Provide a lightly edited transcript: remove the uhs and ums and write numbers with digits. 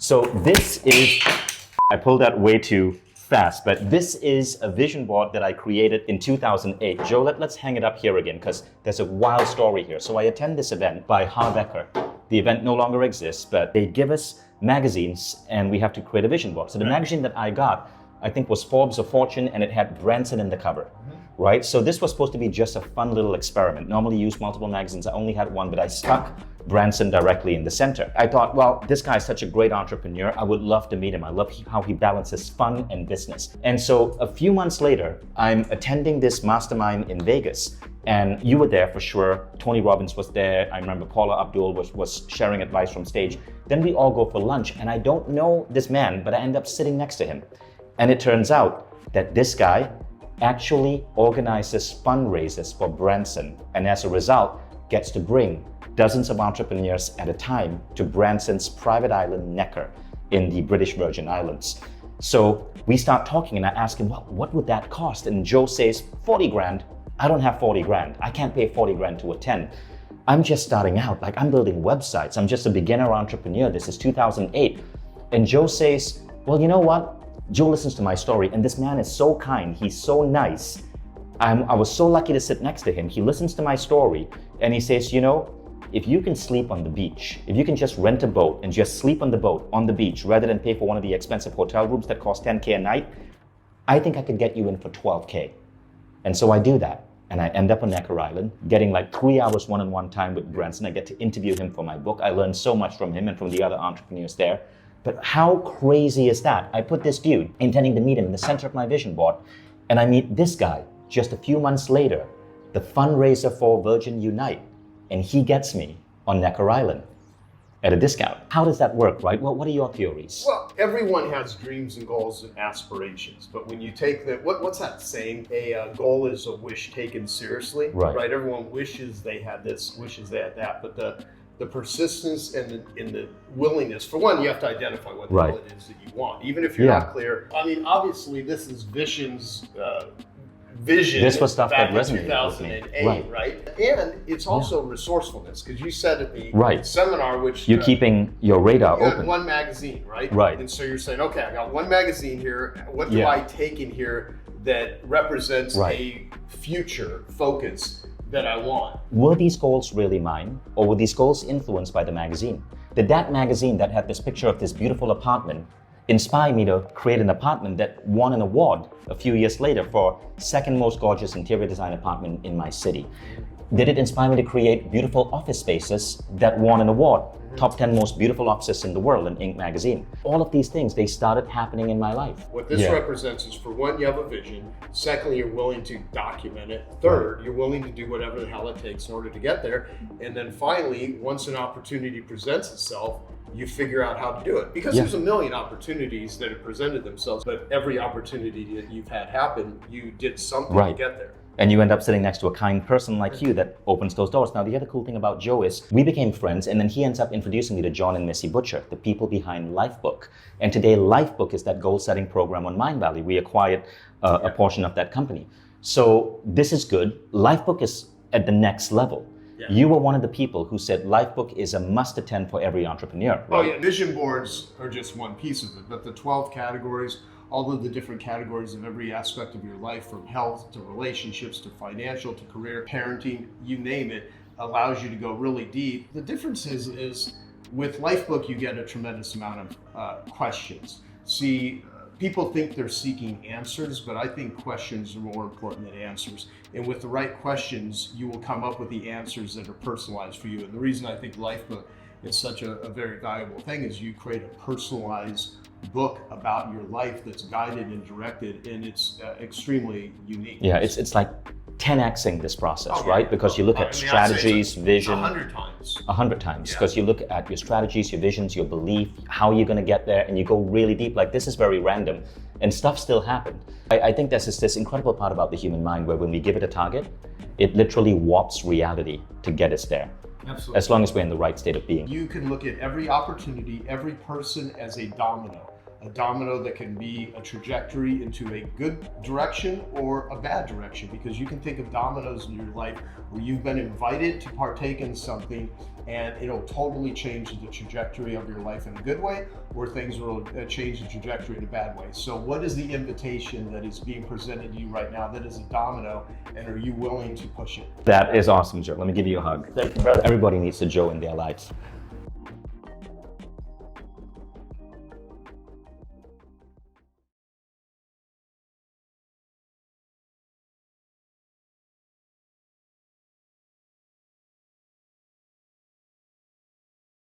So this is, I pulled that way too fast, but this is a vision board that I created in 2008. Joe, let's hang it up here again because there's a wild story here. So I attend this event by Harbecker. The event no longer exists, but they give us magazines and we have to create a vision board. So the magazine that I got, I think was Forbes or Fortune, and it had Branson in the cover. Right? So this was supposed to be just a fun little experiment. Normally you use multiple magazines. I only had one, but I stuck Branson directly in the center. I thought, well, this guy is such a great entrepreneur. I would love to meet him. I love how he balances fun and business. And so a few months later, I'm attending this mastermind in Vegas. And you were there for sure. Tony Robbins was there. I remember Paula Abdul was sharing advice from stage. Then we all go for lunch, and I don't know this man, but I end up sitting next to him. And it turns out that this guy actually organizes fundraisers for Branson, and as a result, gets to bring dozens of entrepreneurs at a time to Branson's private island Necker in the British Virgin Islands. So we start talking and I ask him, well, what would that cost? And Joe says, 40 grand. I don't have 40 grand. I can't pay 40 grand to attend. I'm just starting out, like I'm building websites. I'm just a beginner entrepreneur. This is 2008. And Joe says, well, you know what? Joe listens to my story, and this man is so kind. He's so nice. I was so lucky to sit next to him. He listens to my story, and he says, you know, if you can sleep on the beach, if you can just rent a boat and just sleep on the boat on the beach rather than pay for one of the expensive hotel rooms that cost 10K a night, I think I could get you in for 12K. And so I do that. And I end up on Necker Island, getting like 3 hours one-on-one time with Branson. I get to interview him for my book. I learned so much from him and from the other entrepreneurs there. But how crazy is that? I put this dude, intending to meet him in the center of my vision board, and I meet this guy just a few months later, the fundraiser for Virgin Unite, and he gets me on Necker Island at a discount. How does that work, right? Well, what are your theories? Well, everyone has dreams and goals and aspirations, but when you take what's that saying? A goal is a wish taken seriously, right? Everyone wishes they had this, wishes they had that, but the persistence and the willingness, for one, you have to identify what the hell it is that you want, even if you're not clear. I mean, obviously, this is Vishen's vision. This was stuff back that in resonated 2008, right? And it's also resourcefulness, because you said at the seminar, which you're keeping your radar open. One magazine, right? Right. And so you're saying, okay, I got one magazine here. What do I take in here that represents a future focus that I want? Were these goals really mine, or were these goals influenced by the magazine? Did that magazine that had this picture of this beautiful apartment inspire me to create an apartment that won an award a few years later for second most gorgeous interior design apartment in my city? Did it inspire me to create beautiful office spaces that won an award? Top 10 most beautiful offices in the world in Inc. magazine. All of these things, they started happening in my life. What this represents is, for one, you have a vision. Secondly, you're willing to document it. Third, you're willing to do whatever the hell it takes in order to get there. And then finally, once an opportunity presents itself, you figure out how to do it. Because there's a million opportunities that have presented themselves, but every opportunity that you've had happen, you did something to get there. And you end up sitting next to a kind person like you that opens those doors. Now, the other cool thing about Joe is we became friends, and then he ends up introducing me to Jon and Missy Butcher, the people behind Lifebook. And today, Lifebook is that goal-setting program on Mindvalley. We acquired a portion of that company. So this is good. Lifebook is at the next level. You were one of the people who said Lifebook is a must-attend for every entrepreneur. Right? Oh yeah, vision boards are just one piece of it, but the 12 categories, all of the different categories of every aspect of your life, from health to relationships to financial to career, parenting, you name it, allows you to go really deep. The difference is with Lifebook, you get a tremendous amount of questions. See, people think they're seeking answers, but I think questions are more important than answers. And with the right questions, you will come up with the answers that are personalized for you. And the reason I think Lifebook is such a very valuable thing is you create a personalized book about your life that's guided and directed, and it's extremely unique. Yeah, it's like 10xing this process, right? Because you look at strategies, vision. 100 times. 100 times, because you look at your strategies, your visions, your belief, how you're going to get there, and you go really deep. Like, this is very random, and stuff still happened. I think there's this incredible part about the human mind where when we give it a target, it literally warps reality to get us there. Absolutely. As long as we're in the right state of being. You can look at every opportunity, every person as a domino. a domino that can be a trajectory into a good direction or a bad direction, because you can think of dominoes in your life where you've been invited to partake in something and it'll totally change the trajectory of your life in a good way, or things will change the trajectory in a bad way. So what is the invitation that is being presented to you right now that is a domino, and are you willing to push it? That is awesome, Joe. Let me give you a hug. Thank you, brother. Everybody needs a Joe in their lives.